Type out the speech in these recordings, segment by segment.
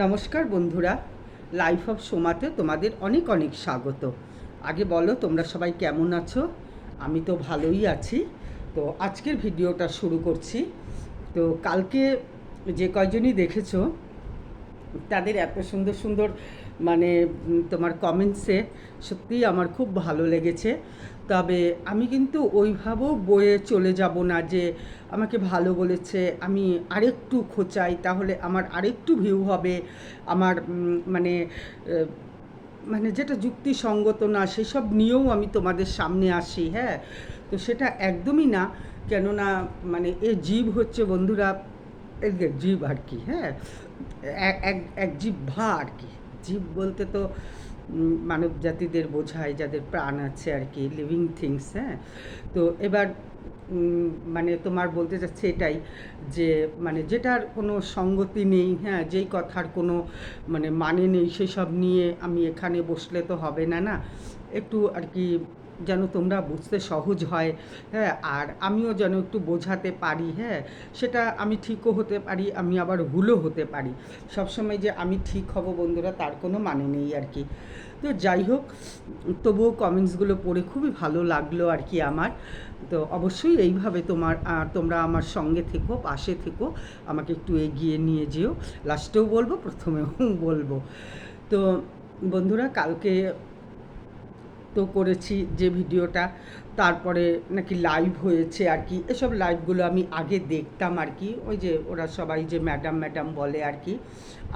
নমস্কার বন্ধুরা, life of সোমাতে তোমাদের অনেক অনেক স্বাগত। আগে বলো তোমরা সবাই কেমন আছো? আমি তো ভালোই আছি। তো আজকের ভিডিওটা শুরু করছি। তো কালকে যে কয়জনই দেখেছো তাদের এত সুন্দর সুন্দর মানে তোমার কমেন্টসে সত্যিই আমার খুব ভালো লেগেছে। তবে আমি কিন্তু ওইভাবেও বয়ে চলে যাব না যে আমাকে ভালো বলেছে আমি আরেকটু খোঁচাই তাহলে আমার আরেকটু ভিউ হবে, আমার মানে মানে যেটা যুক্তিসঙ্গত না সেসব নিয়েও আমি তোমাদের সামনে আসি। হ্যাঁ, তো সেটা একদমই না। কেননা মানে এ জীব হচ্ছে বন্ধুরা, এই যে জীব আর কি। হ্যাঁ, এক এক এক জিহ্বা আর কি। জীব বলতে তো মানব জাতিদের বোঝায় যাদের প্রাণ আছে আর কি, লিভিং থিংস। হ্যাঁ, তো এবার মানে তোমার বলতে চাচ্ছে এটাই যে মানে যেটার কোনো সঙ্গতি নেই, হ্যাঁ, যেই কথার কোনো মানে নেই সেসব নিয়ে আমি এখানে বসলে তো হবে না। না, একটু আর কি যেন তোমরা বুঝতে সহজ হয়। হ্যাঁ, আর আমিও যেন একটু বোঝাতে পারি। হ্যাঁ, সেটা আমি ঠিকও হতে পারি, আমি আবার ভুলও হতে পারি। সবসময় যে আমি ঠিক হব বন্ধুরা তার কোনো মানে নেই আর কি। তো যাই হোক, তবুও কমেন্টসগুলো পড়ে খুবই ভালো লাগলো আর কি আমার। তো অবশ্যই এইভাবে তোমরা আমার সঙ্গে থেকো, পাশে থেকো, আমাকে একটু এগিয়ে নিয়ে যেও। লাস্টেও বলবো, প্রথমেও বলবো। তো বন্ধুরা, কালকে তো করেছি যে ভিডিওটা, তারপরে নাকি লাইভ হয়েছে আর কি। এসব লাইভগুলো আমি আগে দেখতাম আর কি, ওই যে ওরা সবাই যে ম্যাডাম ম্যাডাম বলে আর কি।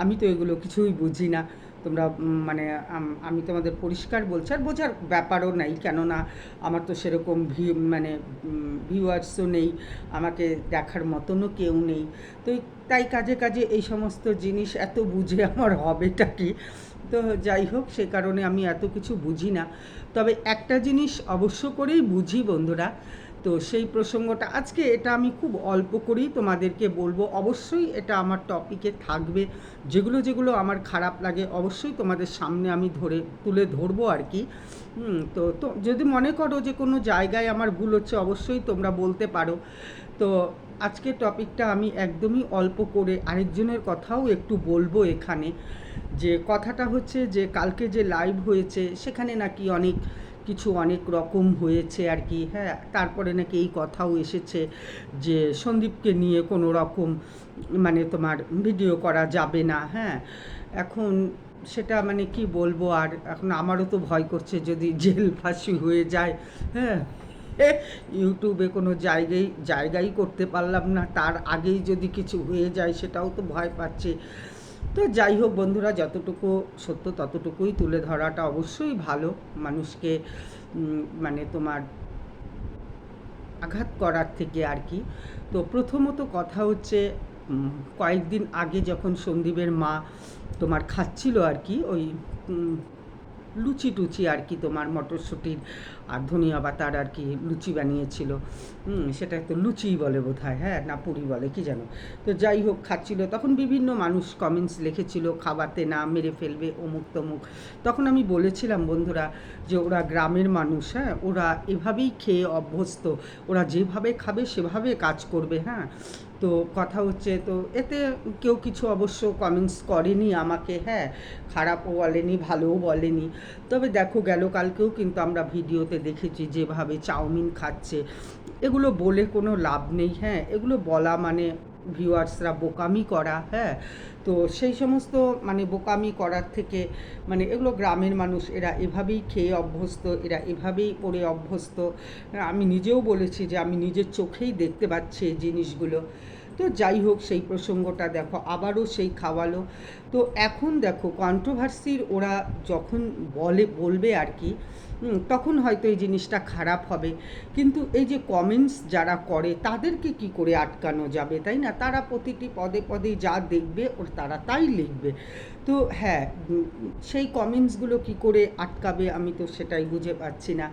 আমি তো এগুলো কিছুই বুঝি না। তোমরা মানে আমি তোমাদের পরিষ্কার বলছি, আর বোঝার ব্যাপারও নাই, কেননা আমার তো সেরকম মানে ভিউয়ার্সও নেই, আমাকে দেখার মতনও কেউ নেই। তো তাই কাজে কাজে এই সমস্ত জিনিস এত বুঝে আমার হবেটা কি। তো যাই হোক, সে কারণে আমি এত কিছু বুঝি না। তবে একটা জিনিস অবশ্য করেই বুঝি বন্ধুরা। তো সেই প্রসঙ্গটা আজকে এটা আমি খুব অল্প করেই তোমাদেরকে বলবো। অবশ্যই এটা আমার টপিকে থাকবে। যেগুলো যেগুলো আমার খারাপ লাগে অবশ্যই তোমাদের সামনে আমি তুলে ধরবো আর কি। তো তো যদি মনে করো যে কোনো জায়গায় আমার ভুল হচ্ছে অবশ্যই তোমরা বলতে পারো। তো আজকের টপিকটা আমি একদমই অল্প করে আরেকজনের কথাও একটু বলবো এখানে। যে কথাটা হচ্ছে যে কালকে যে লাইভ হয়েছে সেখানে নাকি অনেক কিছু অনেক রকম হয়েছে আর কি। হ্যাঁ, তারপরে নাকি এই কথাও এসেছে যে সন্দীপকে নিয়ে কোনো রকম মানে তোমার ভিডিও করা যাবে না। হ্যাঁ, এখন সেটা মানে কি বলবো, আর এখন আমারও তো ভয় করছে যদি জেল ফাঁসি হয়ে যায়। হ্যাঁ, ইউটিউবে কোনো জায়গায় করতে পারলাম না, তার আগেই যদি কিছু হয়ে যায় সেটাও তো ভয় পাচ্ছি। তো যাই হোক বন্ধুরা, যতটুকু সত্য ততটুকুই তুলে ধরাটা অবশ্যই ভালো, মানুষকে মানে তোমার আঘাত করার থেকে আর কি। তো প্রথমত কথা হচ্ছে কয়েকদিন আগে যখন সন্দীপের মা তোমার খাচ্ছিল আর কি ওই লুচি টুচি আর কি, তোমার মটরশুঁটির আর ধনিয়া পাতার আর কি লুচি বানিয়েছিল। সেটা তো লুচিই বলে বোধ হয়, হ্যাঁ, না পুরি বলে কি যেন। তো যাই হোক, খাচ্ছিল তখন বিভিন্ন মানুষ কমেন্টস লিখেছিল খাওয়াতে না, মেরে ফেলবে, অমুক তমুক। তখন আমি বলেছিলাম বন্ধুরা যে ওরা গ্রামের মানুষ, হ্যাঁ, ওরা এভাবেই খেয়ে অভ্যস্ত, ওরা যেভাবে খাবে সেভাবে কাজ করবে। হ্যাঁ, তো কথা হচ্ছে, তো এতে কেউ কিছু অবশ্য কমেন্টস করেনি আমাকে। হ্যাঁ, খারাপও বলেনি, ভালোও বলেনি। তবে দেখো, গেল কালকেও কিন্তু আমরা ভিডিওতে দেখেছি যেভাবে চাউমিন খাচ্ছে। এগুলো বলে কোনো লাভ নেই। হ্যাঁ, এগুলো বলা মানে ভিউয়ার্সরা বোকামি করা। হ্যাঁ, তো সেই সমস্ত মানে বোকামি করার থেকে মানে এগুলো গ্রামের মানুষ, এরা এভাবেই খেয়ে অভ্যস্ত, এরা এভাবেই পড়ে অভ্যস্ত। আমি নিজেও বলেছি যে আমি নিজের চোখেই দেখতে পাচ্ছি এই জিনিসগুলো। তো যাই হোক, সেই প্রসঙ্গটা দেখো আবারও সেই খাওয়ালো। তো এখন দেখো কন্ট্রোভার্সির ওরা যখন বলবে আর কি, তখন হয়তো এই জিনিসটা খারাপ হবে। কিন্তু এই যে কমেন্টস যারা করে তাদেরকে কি করে আটকানো যাবে, তাই না? তারা প্রতিটি পদে পদে যা দেখবে তারা তাই লিখবে। তো হ্যাঁ, সেই কমেন্টসগুলো কি করে আটকাবে আমি তো সেটাই বুঝে পাচ্ছি না।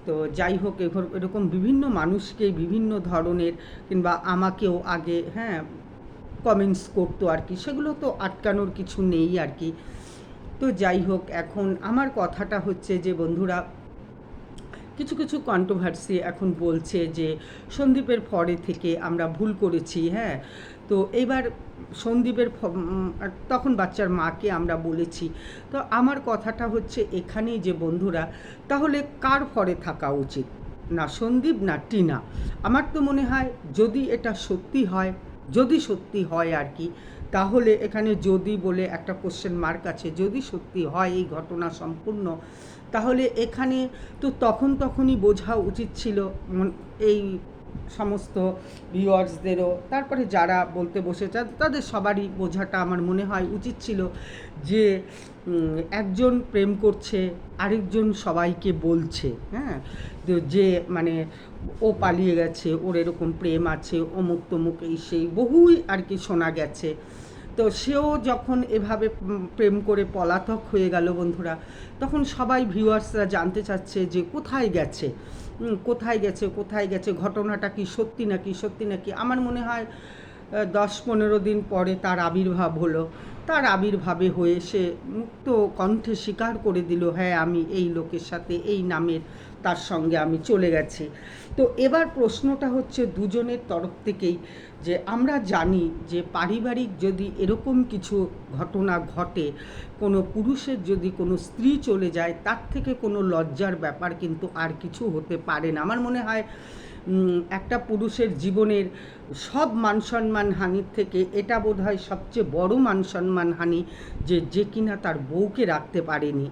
তো যাই হোক, এরকম বিভিন্ন মানুষকে বিভিন্ন ধরনের, কিংবা আমাকেও আগে, হ্যাঁ, কমেন্টস করতো আর কি, সেগুলো তো আটকানোর কিছু নেই আর কি। তো যাই হোক, এখন আমার কথাটা হচ্ছে যে বন্ধুরা, কিছু কিছু কন্ট্রোভার্সি এখন বলছে যে সন্দীপের পরে থেকে আমরা ভুল করেছি। হ্যাঁ, তো এবার সন্দীপের তখন বাচ্চার মাকে আমরা বলেছি। তো আমার কথাটা হচ্ছে এখানেই যে বন্ধুরা, তাহলে কার ফরে থাকা উচিত, না সন্দীপ না টিনা? আমার তো মনে হয় যদি এটা সত্যি হয়, যদি সত্যি হয় আর কি, তাহলে এখানে যদি বলে একটা কোশ্চেন মার্ক আছে, যদি সত্যি হয় এই ঘটনা সম্পূর্ণ, তাহলে এখানে তো তখনই বোঝা উচিত ছিল এই সমস্ত ভিউয়ার্সদেরও, তারপরে যারা বলতে বসেছে তাদের সবারই বোঝাটা আমার মনে হয় উচিত ছিল যে একজন প্রেম করছে, আরেকজন সবাইকে বলছে, হ্যাঁ, যে মানে ও পালিয়ে গেছে, ওর এরকম প্রেম আছে, অমুক তমুক এই সেই বহুই আর কি শোনা গেছে। তো সেও যখন এভাবে প্রেম করে পলাতক হয়ে গেল বন্ধুরা, তখন সবাই ভিউয়ার্সরা জানতে চাচ্ছে যে কোথায় গেছে, কোথায় গেছে, ঘটনাটা কি সত্যি নাকি। আমার মনে হয় 10-15 দিন পরে তার আবির্ভাব হলো। তার আবির্ভাবে হয়ে সে মুক্ত কণ্ঠে স্বীকার করে দিল, হ্যাঁ আমি এই লোকের সাথে এই নামের তার সঙ্গে আমি চলে গেছি। তো এবার প্রশ্নটা হচ্ছে দুজনের তরফ থেকেই, যে আমরা জানি যে পারিবারিক যদি এরকম কিছু ঘটনা ঘটে, কোনো পুরুষের যদি কোনো স্ত্রী চলে যায়, তার থেকে কোনো লজ্জার ব্যাপার কিন্তু আর কিছু হতে পারে না। আমার মনে হয় একটা পুরুষের জীবনের সব মান-সম্মান হানির থেকে এটা বোধহয় সবচেয়ে বড় মান-সম্মান হানি, যে কিনা তার বউকে রাখতে পারেনি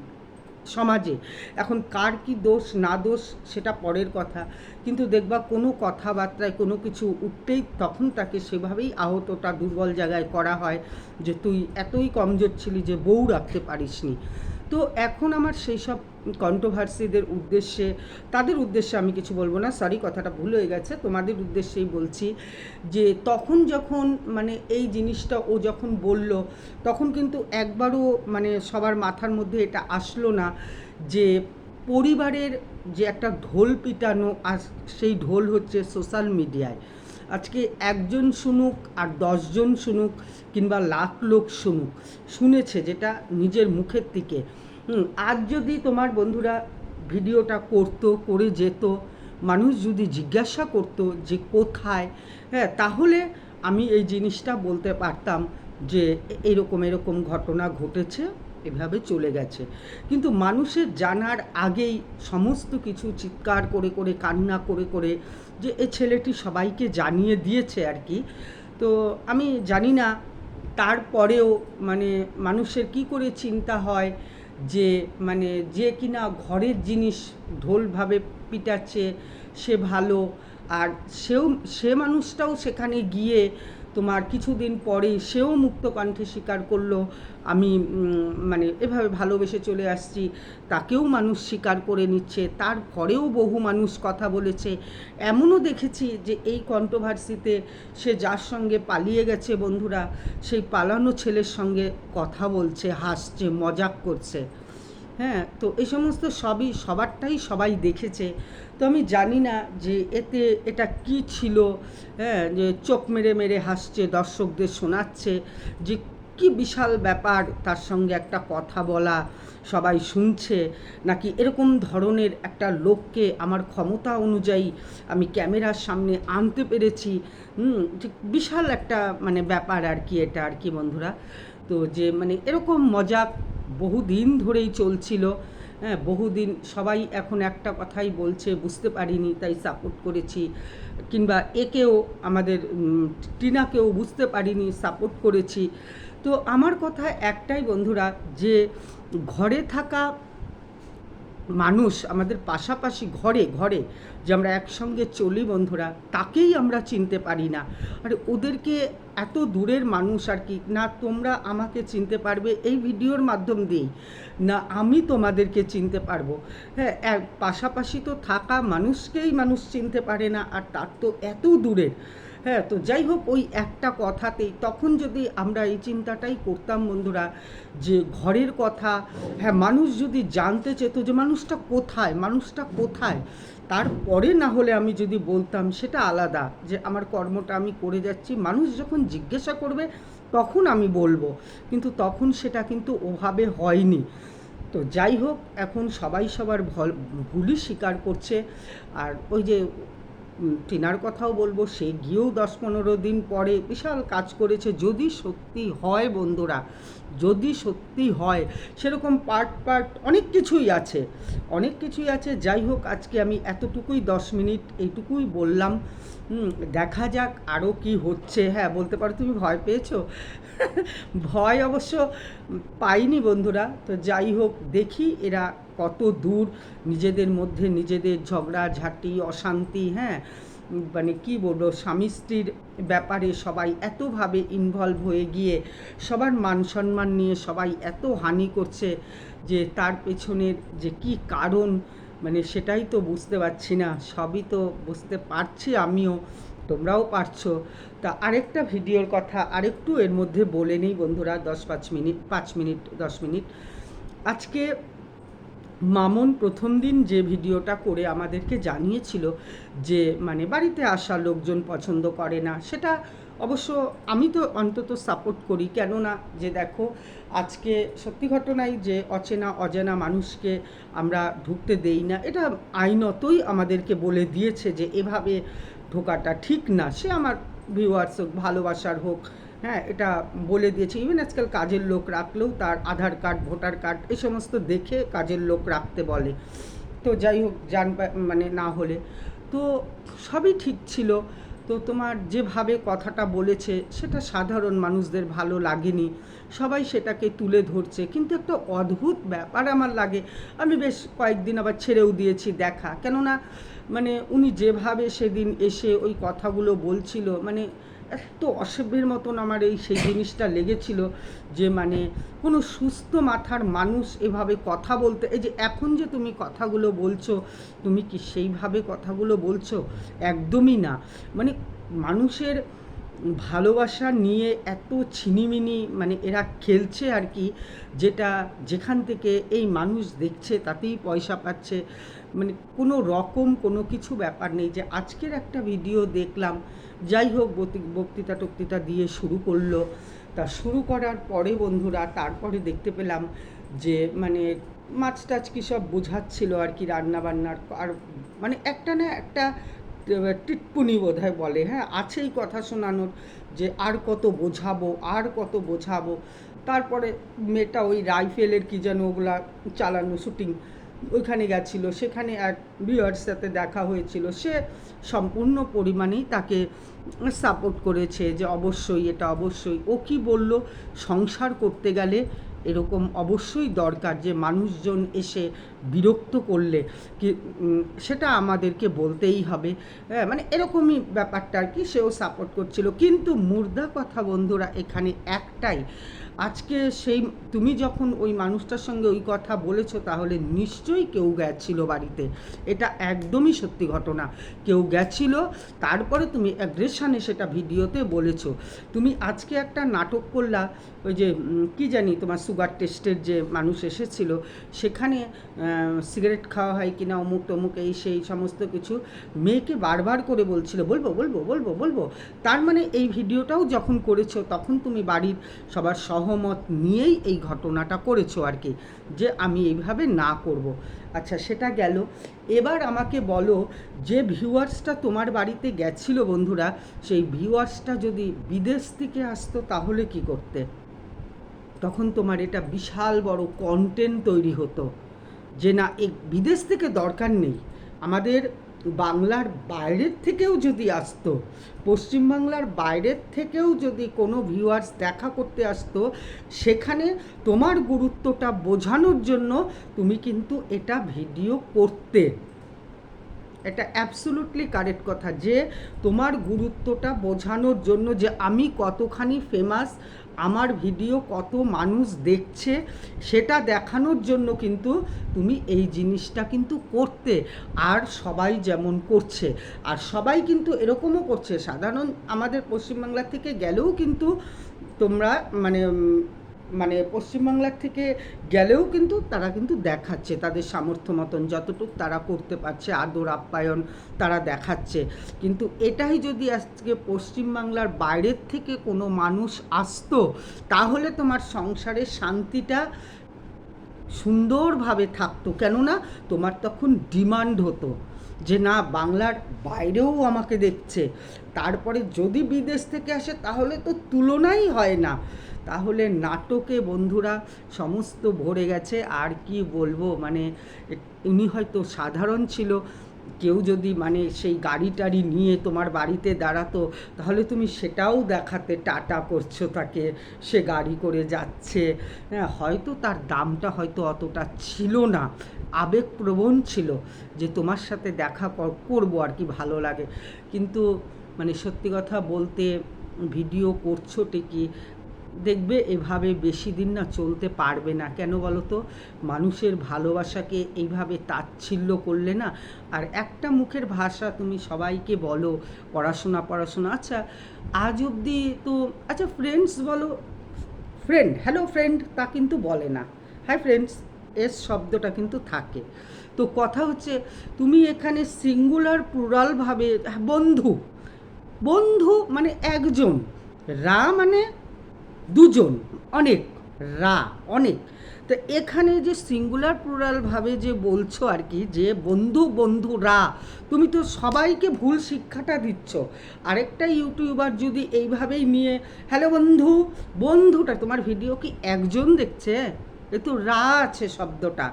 সমাজে। এখন কার কি দোষ না দোষ সেটা পরের কথা, কিন্তু দেখবা কোনো কথাবার্তায় কোনো কিছু উঠতেই তখন তাকে সেভাবেই আহতটা দুর্বল জায়গায় করা হয়, যে তুই এতই কমজোর ছিলি যে বউ রাখতে পারিসনি। তো এখন আমার সেই সব কন্ট্রোভার্সিদের উদ্দেশ্যে, তাদের উদ্দেশ্যে আমি কিছু বলবো না, সরি কথাটা ভুল হয়ে গেছে, তোমাদের উদ্দেশ্যেই বলছি যে তখন যখন মানে এই জিনিসটা ও যখন বলল, তখন কিন্তু একবারও মানে সবার মাথার মধ্যে এটা আসলো না যে পরিবারের যে একটা ঢোল পিটানো, আর সেই ঢোল হচ্ছে সোশ্যাল মিডিয়ায়। আজকে একজন শুনুক আর 10 জন শুনুক কিংবা লাখ লোক শুনুক, শুনেছে যেটা নিজের মুখের থেকে। আজ যদি তোমার বন্ধুরা ভিডিওটা করে যেত, মানুষ যদি জিজ্ঞাসা করতো যে কোথায়, হ্যাঁ, তাহলে আমি এই জিনিসটা বলতে পারতাম যে এরকম ঘটনা ঘটেছে, এভাবে চলে গেছে। কিন্তু মানুষের জানার আগেই সমস্ত কিছু চিৎকার করে কান্না করে যে এই ছেলেটি সবাইকে জানিয়ে দিয়েছে আর কি। তো আমি জানি না তারপরেও মানে মানুষের কি করে চিন্তা হয় যে মানে যে কিনা ঘরের জিনিস ঢোলভাবে পিটাচ্ছে সে ভালো, আর সে মানুষটাও সেখানে গিয়ে তোমার কিছুদিন পরে সেও মুক্ত কণ্ঠে স্বীকার করলো আমি মানে এভাবে ভালোবেসে চলে আসছি, তাকেও মানুষ স্বীকার করে নিচ্ছে, তারপরেও বহু মানুষ কথা বলেছে। এমনও দেখেছি যে এই কন্ট্রোভার্সিতে সে যার সঙ্গে পালিয়ে গেছে বন্ধুরা, সেই পালানো ছেলের সঙ্গে কথা বলছে, হাসছে, মজাক করছে। হ্যাঁ, তো এই সমস্ত সবারটাই সবাই দেখেছে। তো আমি জানি না যে এটা কি ছিল, হ্যাঁ, যে চোখ মেরে হাসছে, দর্শকদের শোনাচ্ছে যে কি বিশাল ব্যাপার তার সঙ্গে একটা কথা বলা, সবাই শুনছে, নাকি এরকম ধরনের একটা লোককে আমার ক্ষমতা অনুযায়ী আমি ক্যামেরার সামনে আনতে পেরেছি। বিশাল একটা মানে ব্যাপার আর কি এটা আর কি বন্ধুরা। তো যে মানে এরকম মজাক বহুদিন ধরেই চলছিল, হ্যাঁ, বহুদিন সবাই এখন একটা কথাই বলছে, বুঝতে পারিনি তাই সাপোর্ট করেছি, কিংবা একেও আমাদের টিনাকেও বুঝতে পারিনি সাপোর্ট করেছি। তো আমার কথা একটাই বন্ধুরা, যে ঘরে থাকা মানুষ আমাদের পাশাপাশি ঘরে যে আমরা একসঙ্গে চলি বন্ধুরা, তাকেই আমরা চিনতে পারি না। আর ওদেরকে এত দূরের মানুষ আর কি, না তোমরা আমাকে চিনতে পারবে এই ভিডিওর মাধ্যম দিয়েই, না আমি তোমাদেরকে চিনতে পারবো। হ্যাঁ, পাশাপাশি তো থাকা মানুষকেই মানুষ চিনতে পারে না, আর তার তো এত দূরের। হ্যাঁ, তো যাই হোক, ওই একটা কথাতেই তখন যদি আমরা এই চিন্তাটাই করতাম বন্ধুরা, যে ঘরের কথা, হ্যাঁ, মানুষ যদি জানতে চেত যে মানুষটা কোথায়, তারপরে না হলে আমি যদি বলতাম সেটা আলাদা, যে আমার কর্মটা আমি করে যাচ্ছি, মানুষ যখন জিজ্ঞাসা করবে তখন আমি বলবো, কিন্তু তখন সেটা কিন্তু ওভাবে হয়নি। তো যাই হোক, এখন সবাই সবার ভুলই স্বীকার করছে। আর ওই যে টিনার কথাও বলবো, সে গিয়েও 10-15 দিন পরে বিশাল কাজ করেছে। যদি সত্যি হয় বন্ধুরা, যদি সত্যি হয়, সেরকম পার্ট অনেক কিছুই আছে, অনেক কিছুই আছে। যাই হোক, আজকে আমি এতটুকুই 10 মিনিট এইটুকুই বললাম। দেখা যাক আরও কি হচ্ছে। হ্যাঁ, বলতে পারো তুমি ভয় পেয়েছো। ভয় অবশ্য পাইনি বন্ধুরা। তো যাই হোক, দেখি এরা কত দূর নিজেদের মধ্যে নিজেদের ঝগড়াঝাটি, অশান্তি, হ্যাঁ মানে কি বলবো, স্বামী স্ত্রীর ব্যাপারে সবাই এতভাবে ইনভলভ হয়ে গিয়ে সবার মান সম্মান নিয়ে সবাই এত হানি করছে, যে তার পেছনের যে কি কারণ, মানে সেটাই তো বুঝতে পারছি না। সবই তো বুঝতে পারছি আমিও, তোমরাও পারছো। তা আরেকটা ভিডিওর কথা আরেকটু এর মধ্যে বলে নিই বন্ধুরা, 10 মিনিট। আজকে মামুন প্রথম দিন যে ভিডিওটা করে আমাদেরকে জানিয়েছিল যে মানে বাড়িতে আসা লোকজন পছন্দ করে না, সেটা অবশ্য আমি তো অন্তত সাপোর্ট করি। কেননা যে দেখো, আজকে সত্যি ঘটনাই যে অজানা মানুষকে আমরা ঢুকতে দেই না, এটা আইনতই আমাদেরকে বলে দিয়েছে যে এভাবে ঢোকাটা ঠিক না। সে আমার ভিউয়ার্স হোক, ভালোবাসার হোক, হ্যাঁ এটা বলে দিয়েছে। ইভেন আজকাল কাজের লোক রাখলেও তার আধার কার্ড, ভোটার কার্ড এই সমস্ত দেখে কাজের লোক রাখতে বলে। তো যাই হোক, মানে না হলে তো সবই ঠিক ছিল। তো তোমার যেভাবে কথাটা বলেছে সেটা সাধারণ মানুষদের ভালো লাগেনি, সবাই সেটাকে তুলে ধরছে। কিন্তু একটা অদ্ভুত ব্যাপার আমার লাগে, আমি বেশ কয়েকদিন আবার ছেড়েও দিয়েছি দেখা। কেননা মানে উনি যেভাবে সেদিন এসে ওই কথাগুলো বলছিল, মানে এত অসভ্যের মতন আমার সেই জিনিসটা লেগেছিল যে মানে কোনো সুস্থ মাথার মানুষ এভাবে কথা বলতে, এই যে এখন যে তুমি কথাগুলো বলছো, তুমি কি সেইভাবে কথাগুলো বলছো? একদমই না। মানে মানুষের ভালোবাসা নিয়ে এত ছিনিমিনি মানে এরা খেলছে আর কি, যেটা যেখান থেকে এই মানুষ দেখছে তাতেই পয়সা পাচ্ছে। মানে কোনো রকম কোনো কিছু ব্যাপার নেই। যে আজকের একটা ভিডিও দেখলাম, যাই হোক বক্তৃতা দিয়ে শুরু করলো। তা শুরু করার পরে বন্ধুরা তারপরে দেখতে পেলাম যে মানে মাছ টাছ কী সব বোঝাচ্ছিল আর কি, রান্নাবান্নার। আর মানে একটা না একটা টিটপুনি বোধহয় বলে, হ্যাঁ আছেই কথা শোনানোর, যে আর কত বোঝাবো। তারপরে মেয়েটা ওই রাইফেলের কি যেন ওগুলা চালানো শুটিং, ওইখানে গেছিলো, সেখানে এক ভিউয়ার্স সাথে দেখা হয়েছিল। সে সম্পূর্ণ পরিমাণেই তাকে সাপোর্ট করেছে যে অবশ্যই এটা অবশ্যই। ও কি বলল, সংসার করতে গেলে এরকম অবশ্যই দরকার যে মানুষজন এসে বিরক্ত করলে কি সেটা আমাদেরকে বলতেই হবে, হ্যাঁ মানে এরকমই ব্যাপারটা আর কি। সেও সাপোর্ট করছিল। কিন্তু মুর্দা কথা বন্ধুরা এখানে একটাই, আজকে সেই তুমি যখন ওই মানুষটার সঙ্গে ওই কথা বলেছো, তাহলে নিশ্চয়ই কেউ গেছিলো বাড়িতে। এটা একদমই সত্যি ঘটনা, কেউ গেছিল। তারপরে তুমি অ্যাগ্রেশনে সেটা ভিডিওতে বলেছো। তুমি আজকে একটা নাটক করলা, ওই যে কি জানি তোমার সুগার টেস্টের যে মানুষ এসেছিল, সেখানে সিগারেট খাওয়া হয় কিনা অমুক তমুক এই সেই সমস্ত কিছু মেয়েকে বারবার করে বলছিল বলবো। তার মানে এই ভিডিওটাও যখন করেছো তখন তুমি বাড়ির সবার সহমত নিয়েই এই ঘটনাটা করেছো আর কি, যে আমি এইভাবে না করব। আচ্ছা সেটা গেল। এবার আমাকে বলো, যে ভিউয়ার্সটা তোমার বাড়িতে গেছিলো বন্ধুরা, সেই ভিউয়ার্সটা যদি বিদেশ থেকে আসতো তাহলে কি করতে? তখন তোমার এটা বিশাল বড় কন্টেন্ট তৈরি হতো যে না বিদেশ থেকে দরকার নেই, আমাদের বাংলার বাইরের থেকেও যদি আসতো, পশ্চিমবাংলার বাইরের থেকেও যদি কোনো ভিউয়ার্স দেখা করতে আসতো, সেখানে তোমার গুরুত্বটা বোঝানোর জন্য তুমি কিন্তু এটা ভিডিও করতে। এটা অ্যাবসোলুটলি কারেক্ট কথা, যে তোমার গুরুত্বটা বোঝানোর জন্য যে আমি কতখানি ফেমাস, আমার ভিডিও কত মানুষ দেখছে, সেটা দেখানোর জন্য কিন্তু তুমি এই জিনিসটা কিন্তু করতে। আর সবাই যেমন করছে, আর সবাই কিন্তু এরকমও করছে, সাধারণ আমাদের পশ্চিমবাংলা থেকে গেলেও কিন্তু তোমরা মানে পশ্চিমবাংলার থেকে গেলেও কিন্তু তারা কিন্তু দেখাচ্ছে তাদের সামর্থ্য মতন যতটুকু তারা করতে পারছে, আদর আপ্যায়ন তারা দেখাচ্ছে। কিন্তু এটাই যদি আজকে পশ্চিমবাংলার বাইরের থেকে কোনো মানুষ আসতো, তাহলে তোমার সংসারের শান্তিটা সুন্দরভাবে থাকতো। কেননা তোমার তখন ডিমান্ড হতো, যে না বাংলার বাইরেও আমাকে দেখছে, তারপরে যদি বিদেশ থেকে আসে তাহলে তো তুলনাই হয় না। তাহলে নাটকে বন্ধুরা সমস্ত ভরে গেছে। আর কি বলবো, মানে উনি হয়তো সাধারণ ছিল, কেউ যদি মানে সেই গাড়ি টাড়ি নিয়ে তোমার বাড়িতে দাঁড়াতো তাহলে তুমি সেটাও দেখাতে, টাটা করছো তাকে, সে গাড়ি করে যাচ্ছে। হ্যাঁ, হয়তো তার দামটা হয়তো অতটা ছিল না, আবেগপ্রবণ ছিল যে তোমার সাথে দেখা করবো আর কি, ভালো লাগে। কিন্তু মানে সত্যি কথা বলতে ভিডিও করছো ঠিকই, দেখবে এভাবে বেশি দিন না চলতে পারবে না। কেন বলো তো, মানুষের ভালোবাসাকে এইভাবে তাচ্ছিল্য করলে না, আর একটা মুখের ভাষা তুমি সবাইকে বলো পড়াশোনা পড়াশোনা, আচ্ছা আজ অবধি তো, আচ্ছা ফ্রেন্ডস বলো, ফ্রেন্ড, হ্যালো ফ্রেন্ড, তা কিন্তু বলে না, হাই ফ্রেন্ডস, এস শব্দটা কিন্তু থাকে। তো কথা হচ্ছে তুমি এখানে সিঙ্গুলার প্লুরালভাবে বন্ধু, বন্ধু মানে একজন, রা মানে দুজন, অনেক, রা অনেক। তো এখানে যে সিঙ্গুলার প্লুরালভাবে যে বলছো আর কি, যে বন্ধু বন্ধুরা, তুমি তো সবাইকে ভুল শিক্ষাটা দিচ্ছ। আরেকটা ইউটিউবার যদি এইভাবেই নিয়ে হ্যালো বন্ধু, বন্ধুটা, তোমার ভিডিও কি একজন দেখছে? এ তো রা আছে শব্দটা।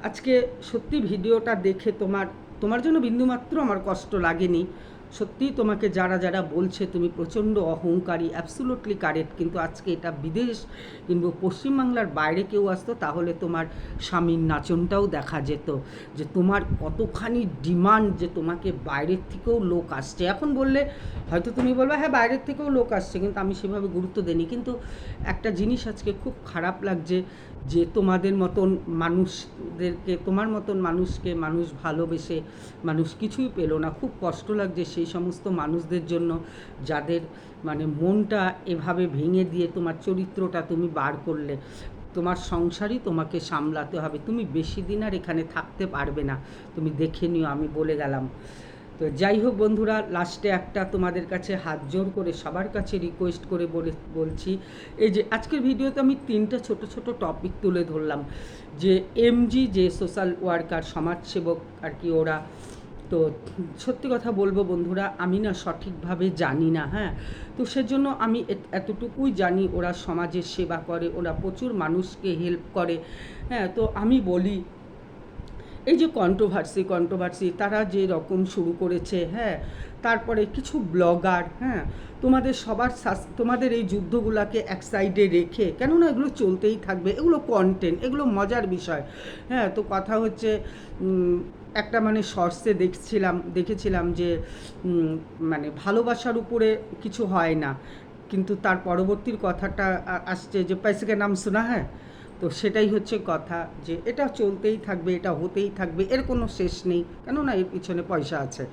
আজকে সত্যি ভিডিওটা দেখে তোমার তোমার জন্য বিন্দুমাত্র আমার কষ্ট লাগেনি। সত্যিই তোমাকে যারা যারা বলছে তুমি প্রচণ্ড অহংকারী, অ্যাবসুলুটলি কারেক্ট। কিন্তু আজকে এটা বিদেশ কিংবা পশ্চিমবাংলার বাইরে কেউ আসতো তাহলে তোমার স্বামীর নাচনটাও দেখা যেত, যে তোমার কতখানি ডিমান্ড, যে তোমাকে বাইরের থেকেও লোক আসছে। এখন বললে হয়তো তুমি বলবে হ্যাঁ বাইরের থেকেও লোক আসছে, কিন্তু আমি সেভাবে গুরুত্ব দিইনি। কিন্তু একটা জিনিস আজকে খুব খারাপ লাগছে, যে তোমাদের মতন মানুষদেরকে, তোমার মতন মানুষকে মানুষ ভালোবেসে মানুষ কিছুই পেলো না। খুব কষ্ট লাগছে সেই সমস্ত মানুষদের জন্য যাদের মানে মনটা এভাবে ভেঙে দিয়ে তোমার চরিত্রটা তুমি বার করলে। তোমার সংসারই তোমাকে সামলাতে হবে, তুমি বেশি দিন আর এখানে থাকতে পারবে না, তুমি দেখে নিও, আমি বলে গেলাম। তো যাই হোক বন্ধুরা, লাস্টে একটা তোমাদের কাছে হাত জোর করে সবার কাছে রিকোয়েস্ট করে বলছি, এই যে আজকের ভিডিওতে আমি 3টা ছোট ছোট টপিক তুলে ধরলাম, যে এমজি যে সোশ্যাল ওয়ার্কার সমাজসেবক আর কি ওরা, তো সত্যি কথা বলবো বন্ধুরা, আমি না সঠিকভাবে জানি না, হ্যাঁ, তো সেজন্য আমি এতটুকুই জানি ওরা সমাজের সেবা করে, ওরা প্রচুর মানুষকে হেল্প করে। হ্যাঁ, তো আমি বলি এই যে কন্ট্রোভার্সি তারা যে রকম শুরু করেছে, হ্যাঁ, তারপরে কিছু ব্লগার, হ্যাঁ, তোমাদের সবার তোমাদের এই যুদ্ধগুলোকে এক সাইডে রেখে, কেননা এগুলো চলতেই থাকবে, এগুলো কন্টেন্ট, এগুলো মজার বিষয়। হ্যাঁ, তো কথা হচ্ছে একটা মানে শর্টসে দেখেছিলাম যে মানে ভালোবাসার উপরে কিছু হয় না, কিন্তু তার পরবর্তীর কথাটা আসছে যে পয়সাকে নাম শোনা, হ্যাঁ, তো সেটাই হচ্ছে কথা, যে এটা চলতেই থাকবে, এটা হতেই থাকবে, এর কোনো শেষ নেই, কেননা এর পিছনে পয়সা আছে।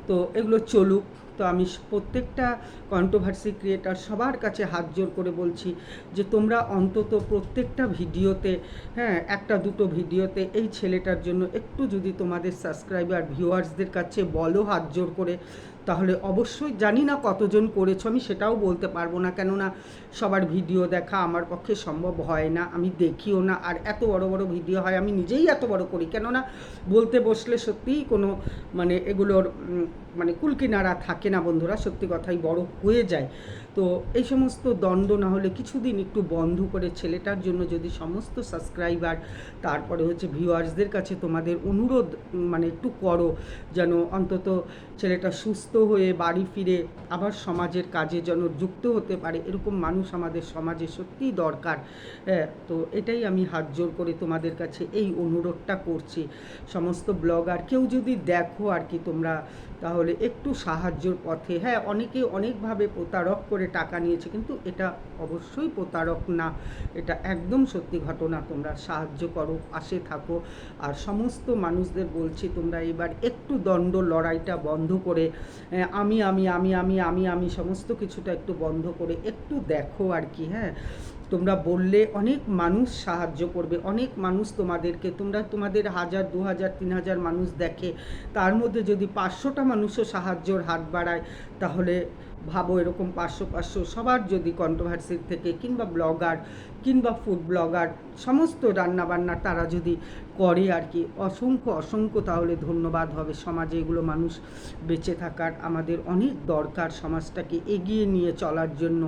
তো এগুলো চলুক। তো আমি প্রত্যেকটা কন্ট্রোভার্সি ক্রিয়েটার সবার কাছে হাত জোর করে বলছি যে তোমরা অন্তত প্রত্যেকটা ভিডিওতে, হ্যাঁ, একটা দুটো ভিডিওতে এই ছেলেটার জন্য একটু যদি তোমাদের সাবস্ক্রাইবার ভিউয়ার্সদের কাছে বলো হাত জোর করে, তাহলে অবশ্যই, জানি না কতজন করেছো আমি সেটাও বলতে পারবো না, কেননা সবার ভিডিও দেখা আমার পক্ষে সম্ভব হয় না, আমি দেখিও না। আর এত বড় বড় ভিডিও হয়, আমি নিজেই এত বড় করি, কেননা বলতে বসলে সত্যিই কোনো মানে এগুলোর মানে কুলকিনারা থাকে না বন্ধুরা, সত্যি কথাই বড় হয়ে যায়। তো এই সমস্ত দ্বন্দ্ব না হলে কিছুদিন একটু বন্ধ করে ছেলেটার জন্য যদি সমস্ত সাবস্ক্রাইবার, তারপরে হচ্ছে ভিউয়ার্সদের কাছে তোমাদের অনুরোধ মানে একটু করো, যেন অন্তত ছেলেটা সুস্থ হয়ে বাড়ি ফিরে আবার সমাজের কাজে যেন যুক্ত হতে পারে, এরকম মানুষ আমাদের সমাজে সত্যিই দরকার। হ্যাঁ, তো এটাই আমি হাত জোর করে তোমাদের কাছে এই অনুরোধটা করছি। সমস্ত ব্লগার কেউ যদি দেখো আর কি তোমরা, তাহলে একটু সাহায্যর পথে, হ্যাঁ, অনেকে অনেকভাবে প্রতারক করে টাকা নিয়েছে, কিন্তু এটা অবশ্যই প্রতারক না, এটা একদম সত্যি ঘটনা। তোমরা সাহায্য করো, পাশে থাকো। আর সমস্ত মানুষদের বলছি তোমরা এবার একটু দ্বন্দ্ব লড়াইটা বন্ধ করে, আমি সমস্ত কিছুটা একটু বন্ধ করে একটু দেখো আর কি, হ্যাঁ। তো তোমরা বললে অনেক মানুষ সাহায্য করবে, অনেক মানুষ তোমাদেরকে, তোমাদের 1000 2000 3000 মানুষ দেখে, তার মধ্যে যদি 500টা মানুষও সাহায্যর হাত বাড়ায়, তাহলে ভাবো এরকম 500 সবার যদি কন্ট্রোভার্সির থেকে কিংবা ব্লগার কিংবা ফুড ব্লগার সমস্ত রান্নাবান্না তারা যদি করে আর কি, অসংখ্য তাহলে ধন্যবাদ হবে। সমাজে এগুলো মানুষ বেঁচে থাকার আমাদের অনেক দরকার, সমাজটাকে এগিয়ে নিয়ে চলার জন্য।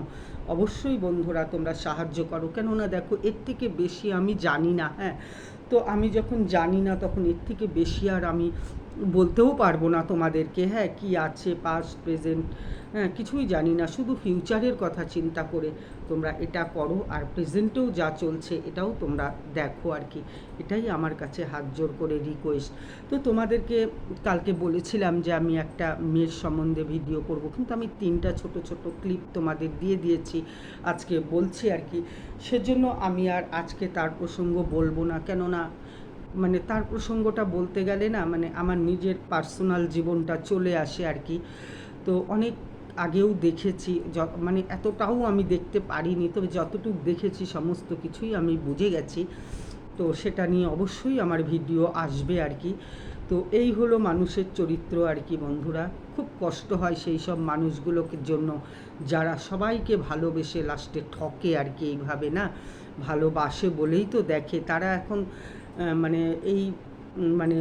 অবশ্যই বন্ধুরা তোমরা সাহায্য করো, কেননা দেখো এর থেকে বেশি আমি জানি না। হ্যাঁ, তো আমি যখন জানি না তখন এর থেকে বেশি আর আমি বলতেও পারবো না তোমাদেরকে। হ্যাঁ, কি আছে পাস্ট প্রেজেন্ট, হ্যাঁ কিছুই জানি না, শুধু ফিউচারের কথা চিন্তা করে তোমরা এটা করো, আর প্রেজেন্টেও যা চলছে এটাও তোমরা দেখো আর কি, এটাই আমার কাছে হাত জোর করে রিকোয়েস্ট। তো তোমাদেরকে কালকে বলেছিলাম যে আমি একটা মেয়ের সম্বন্ধে ভিডিও করব, কিন্তু আমি 3টা ছোট ক্লিপ তোমাদের দিয়ে দিয়েছি, আজকে বলছি আর কি। সেজন্য আমি আর আজকে তার প্রসঙ্গ বলবো না, কেননা মানে তার প্রসঙ্গটা বলতে গেলে না মানে আমার নিজের পার্সোনাল জীবনটা চলে আসে আর কি। তো অনেক আগেও দেখেছি, মানে এতটাও আমি দেখতে পারিনি, তবে যতটুকু দেখেছি সমস্ত কিছুই আমি বুঝে গেছি। তো সেটা নিয়ে অবশ্যই আমার ভিডিও আসবে আর কি। তো এই হলো মানুষের চরিত্র আর কি বন্ধুরা। খুব কষ্ট হয় সেই সব মানুষগুলোকে জন্য যারা সবাইকে ভালোবেসে লাস্টে ঠকে আর কি, এইভাবে না ভালোবাসে বলেই তো দেখে তারা এখন মানে এই মানে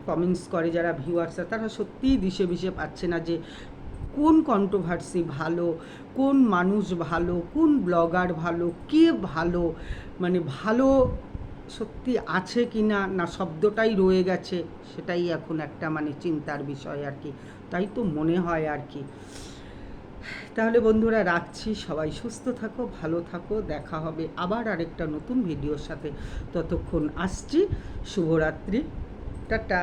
কমেন্টস করে যারা ভিউয়ার্সরা, তারা সত্যিই দিশে পাচ্ছে না যে কোন কন্ট্রোভার্সি ভালো, কোন মানুষ ভালো, কোন ব্লগার ভালো, কে ভালো, মানে ভালো সত্যি আছে কি না, না শব্দটাই রয়ে গেছে, সেটাই এখন একটা মানে চিন্তার বিষয় আর কি। তাই তো মনে হয় আর কি। তাহলে বন্ধুরা রাখছি, সবাই সুস্থ থাকো, ভালো থাকো, দেখা হবে আবার আরেকটা নতুন ভিডিওর সাথে। ততক্ষণ আসছি, শুভরাত্রি, টাটা।